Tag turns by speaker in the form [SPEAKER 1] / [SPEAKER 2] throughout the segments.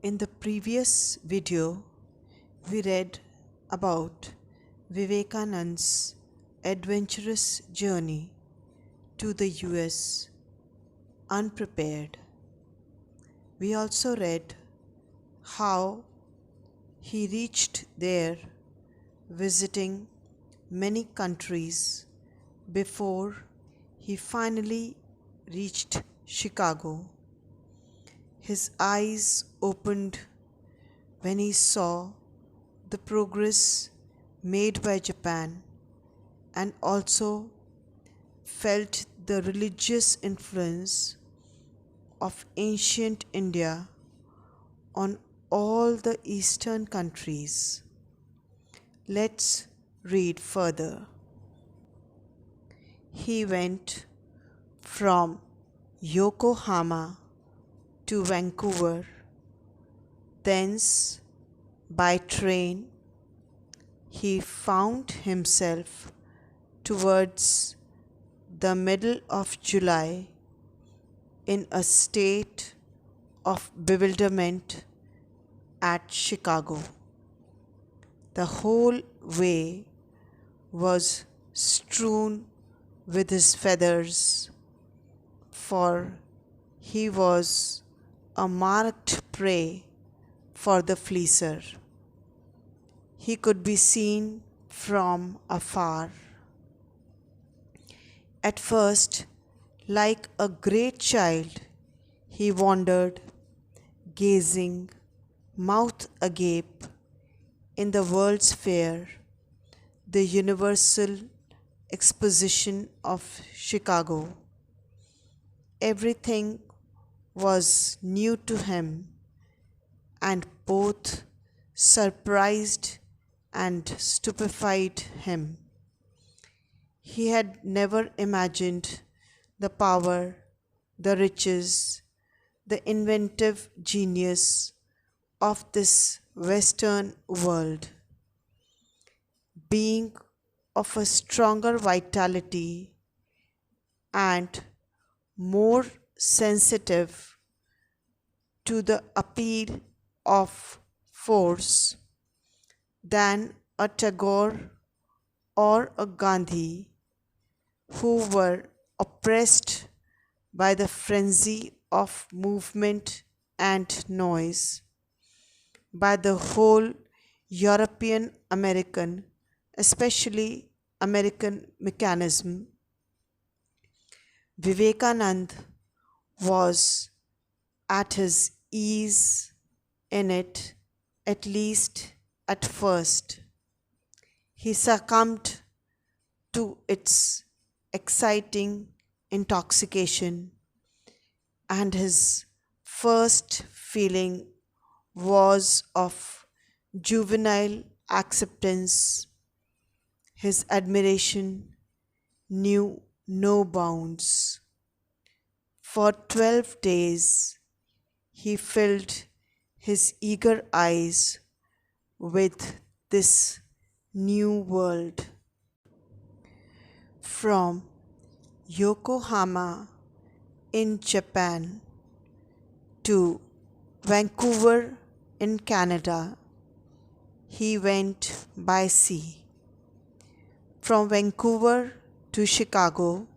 [SPEAKER 1] In the previous video, we read about Vivekananda's adventurous journey to the US unprepared. We also read how he reached there visiting many countries before he finally reached Chicago. His eyes opened when he saw the progress made by Japan and also felt the religious influence of ancient India on all the eastern countries. Let's read further. He went from Yokohama to Vancouver, thence by train he found himself towards the middle of July in a state of bewilderment at Chicago. The whole way was strewn with his feathers, for he was a marked prey for the fleecer. He could be seen from afar. At first, like a great child, he wandered, gazing, mouth agape, in the World's Fair, the Universal Exposition of Chicago. Everything was new to him, and both surprised and stupefied him. He had never imagined the power, the riches, the inventive genius of this Western world. Being of a stronger vitality and more sensitive to the appeal of force than a Tagore or a Gandhi, who were oppressed by the frenzy of movement and noise, by the whole European American, especially American mechanism. Vivekanand was at his ease in it, at least at first. He succumbed to its exciting intoxication, and his first feeling was of juvenile acceptance. His admiration knew no bounds. For 12 days he filled his eager eyes with this new world. From Yokohama in Japan to Vancouver in Canada, he went by sea. From Vancouver to Chicago,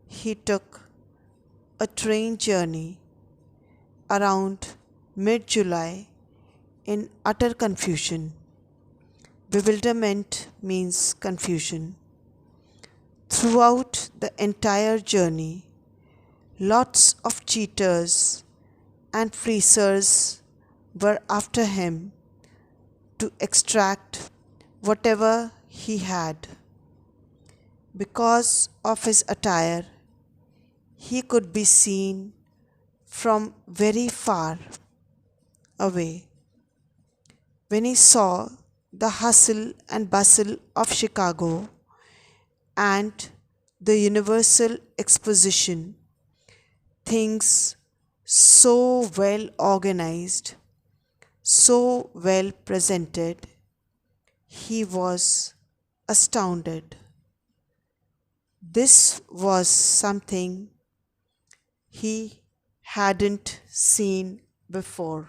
[SPEAKER 1] he took a train journey around mid July in utter confusion. Bewilderment means confusion. Throughout the entire journey, lots of cheaters and fleecers were after him to extract whatever he had. Because of his attire, he could be seen from very far away. When he saw the hustle and bustle of Chicago and the Universal Exposition, things so well organized, so well presented, he was astounded. This was something he hadn't seen before.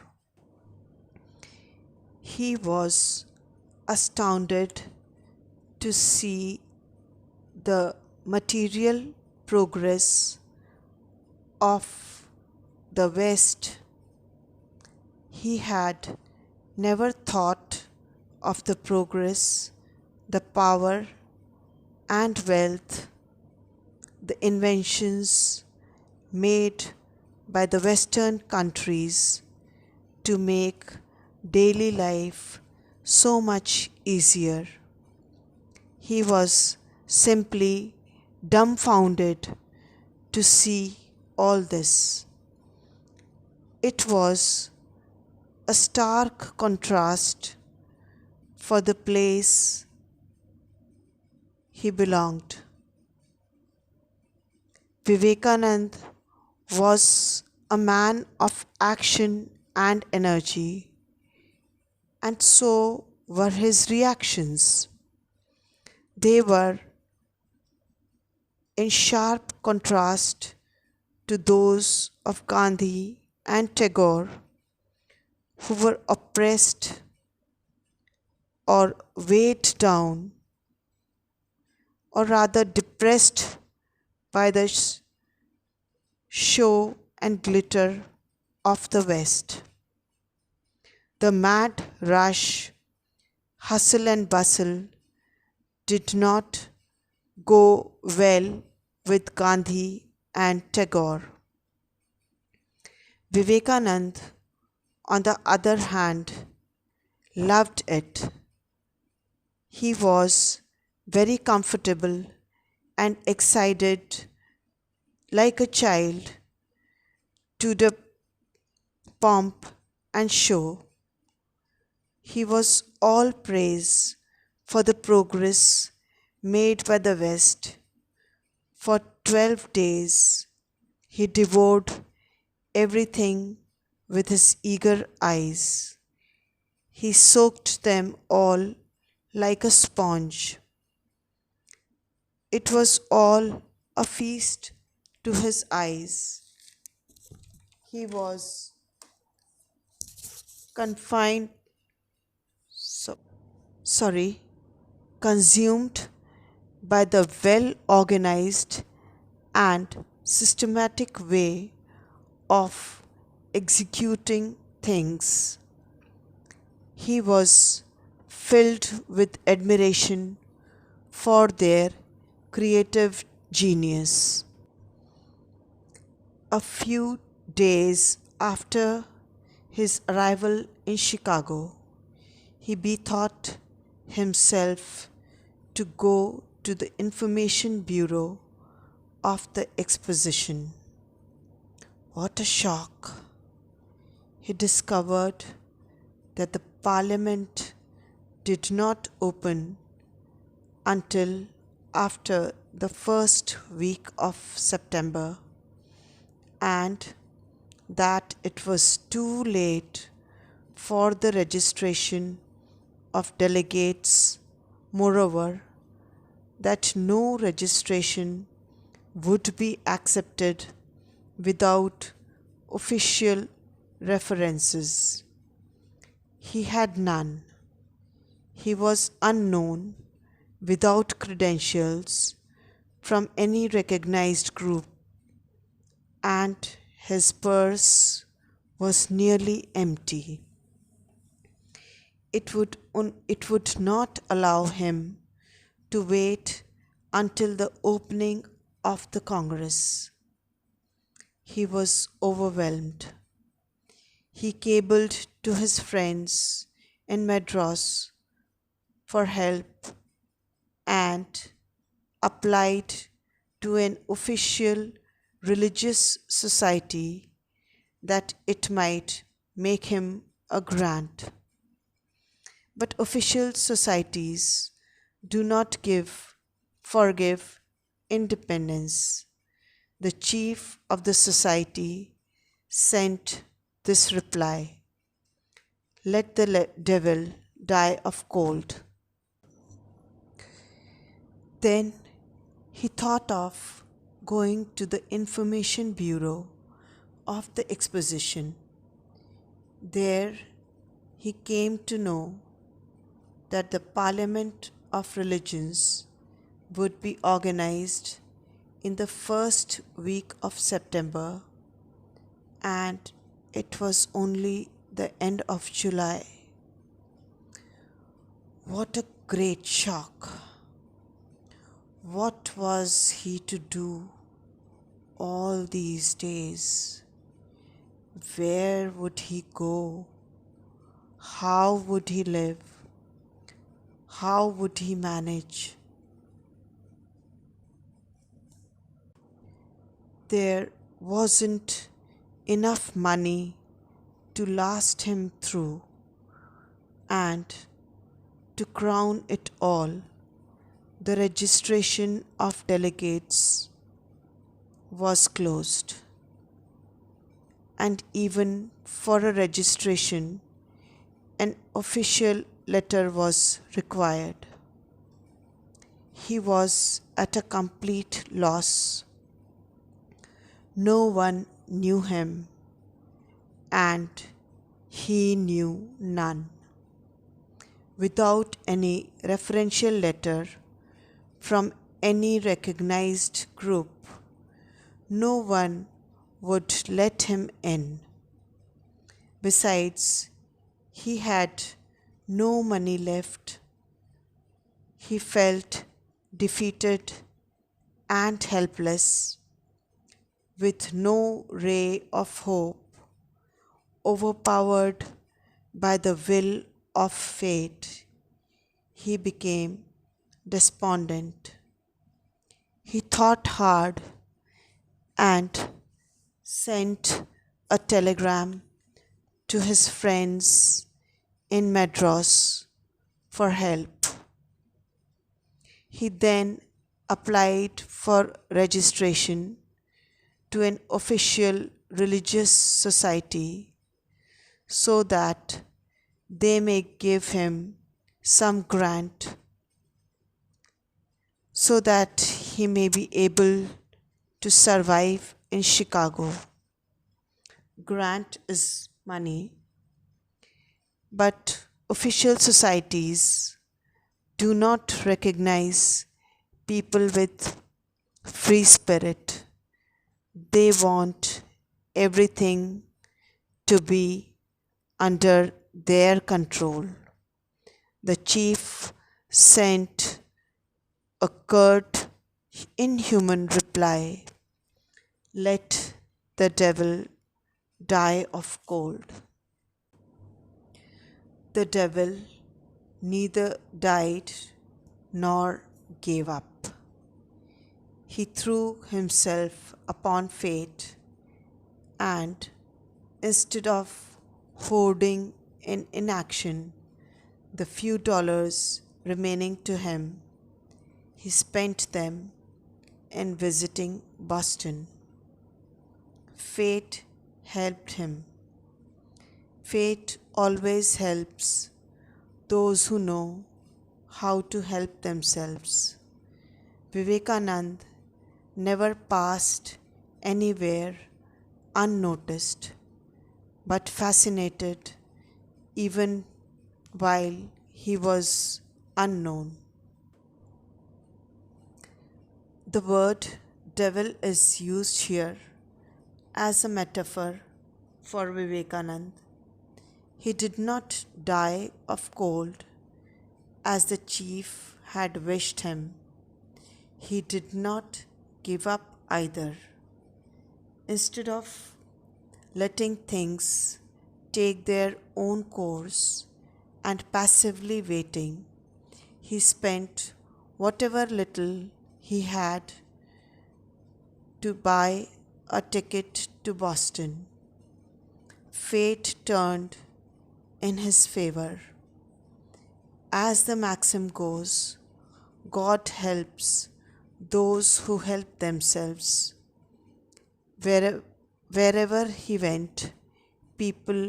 [SPEAKER 1] He was astounded to see the material progress of the West. He had never thought of the progress, the power and wealth, the inventions made by the Western countries to make daily life so much easier. He was simply dumbfounded to see all this. It was a stark contrast for the place he belonged. Vivekanand was a man of action and energy, and so were his reactions. They were in sharp contrast to those of Gandhi and Tagore, who were oppressed or weighed down, or rather depressed by the show and glitter of the West. The mad rush, hustle and bustle did not go well with Gandhi and Tagore. Vivekanand, on the other hand, loved it. He was very comfortable and excited like a child to the pomp and show. He was all praise for the progress made by the West. For 12 days he devoured everything with his eager eyes. He soaked them all like a sponge. It was all a feast to his eyes. He was confined, so, sorry, consumed by the well organized and systematic way of executing things. He was filled with admiration for their creative genius. A few days after his arrival in Chicago, he bethought himself to go to the Information Bureau of the Exposition. What a shock! He discovered that the Parliament did not open until after the first week of September, and that it was too late for the registration of delegates. Moreover, that no registration would be accepted without official references. He had none. He was unknown, without credentials from any recognized group, and his purse was nearly empty. It would not allow him to wait until the opening of the Congress. He was overwhelmed. He cabled to his friends in Madras for help and applied to an official religious society that it might make him a grant. But official societies do not forgive independence. The chief of the society sent this reply: "Let the devil die of cold." Then he thought of going to the Information Bureau of the Exposition. There he came to know that the Parliament of Religions would be organized in the first week of September, and it was only the end of July. What a great shock! What was he to do all these days? Where would he go? How would he live? How would he manage? There wasn't enough money to last him through, and to crown it all, the registration of delegates was closed, and even for a registration, an official letter was required. He was at a complete loss. No one knew him, and he knew none. Without any referential letter from any recognized group, no one would let him in. Besides, he had no money left. He felt defeated and helpless, with no ray of hope, overpowered by the will of fate. He became despondent. He thought hard and sent a telegram to his friends in Madras for help. He then applied for registration to an official religious society so that they may give him some grant so that he may be able to survive in Chicago. Grant is money, but official societies do not recognize people with free spirit. They want everything to be under their control. The chief sent a curt, inhuman reply: "Let the devil die of cold." The devil neither died nor gave up. He threw himself upon fate, and instead of hoarding in inaction the few dollars remaining to him, he spent them in visiting Boston. Fate helped him. Fate always helps those who know how to help themselves. Vivekanand never passed anywhere unnoticed, but fascinated even while he was unknown. The word devil is used here as a metaphor for Vivekanand. He did not die of cold as the chief had wished him. He did not give up either. Instead of letting things take their own course and passively waiting, he spent whatever little he had to buy a ticket to Boston. Fate turned in his favor. As the maxim goes, God helps those who help themselves. Wherever he went, people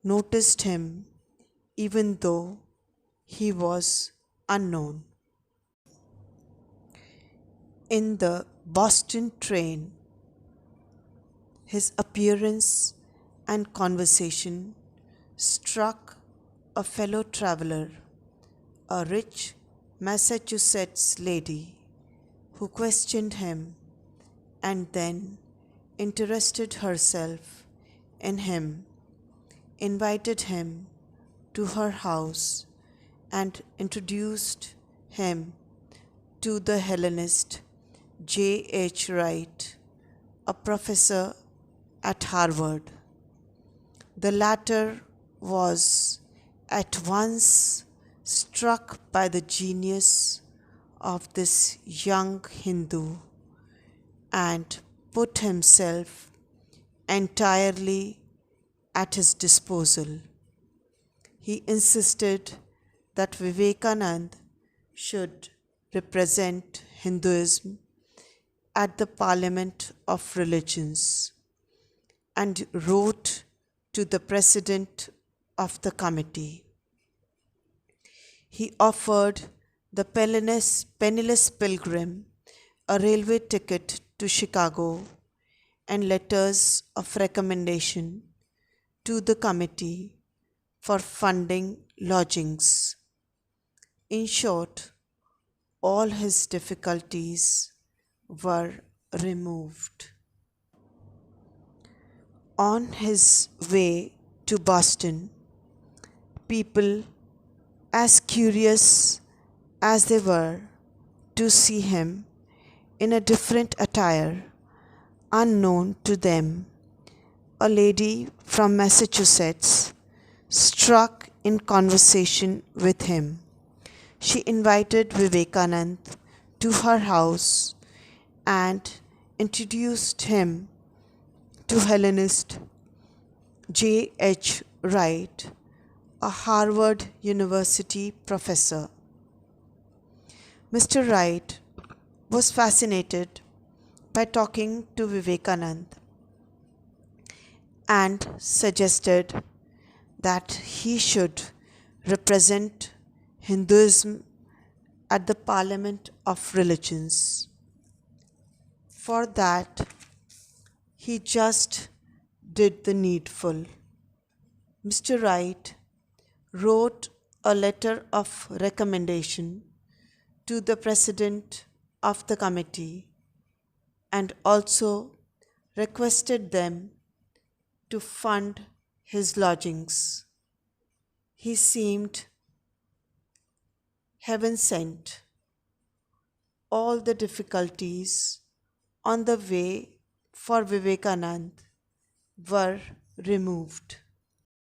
[SPEAKER 1] noticed him even though he was unknown. In the Boston train, his appearance and conversation struck a fellow traveler, a rich Massachusetts lady, who questioned him and then interested herself in him, invited him to her house, and introduced him to the Hellenist J. H. Wright, a professor at Harvard. The latter was at once struck by the genius of this young Hindu and put himself entirely at his disposal. He insisted that Vivekananda should represent Hinduism at the Parliament of Religions and wrote to the president of the committee. He offered the penniless pilgrim a railway ticket to Chicago and letters of recommendation to the committee for funding lodgings. In short, all his difficulties were removed. On his way to Boston, people, as curious as they were to see him in a different attire, unknown to them, a lady from Massachusetts struck in conversation with him. She invited Vivekananda to her house and introduced him to Hellenist J. H. Wright, a Harvard University professor. Mr. Wright was fascinated by talking to Vivekananda and suggested that he should represent Hinduism at the Parliament of Religions. For that, he just did the needful. Mr. Wright wrote a letter of recommendation to the president of the committee and also requested them to fund his lodgings. He seemed heaven sent. All the difficulties on the way for Vivekananda were removed.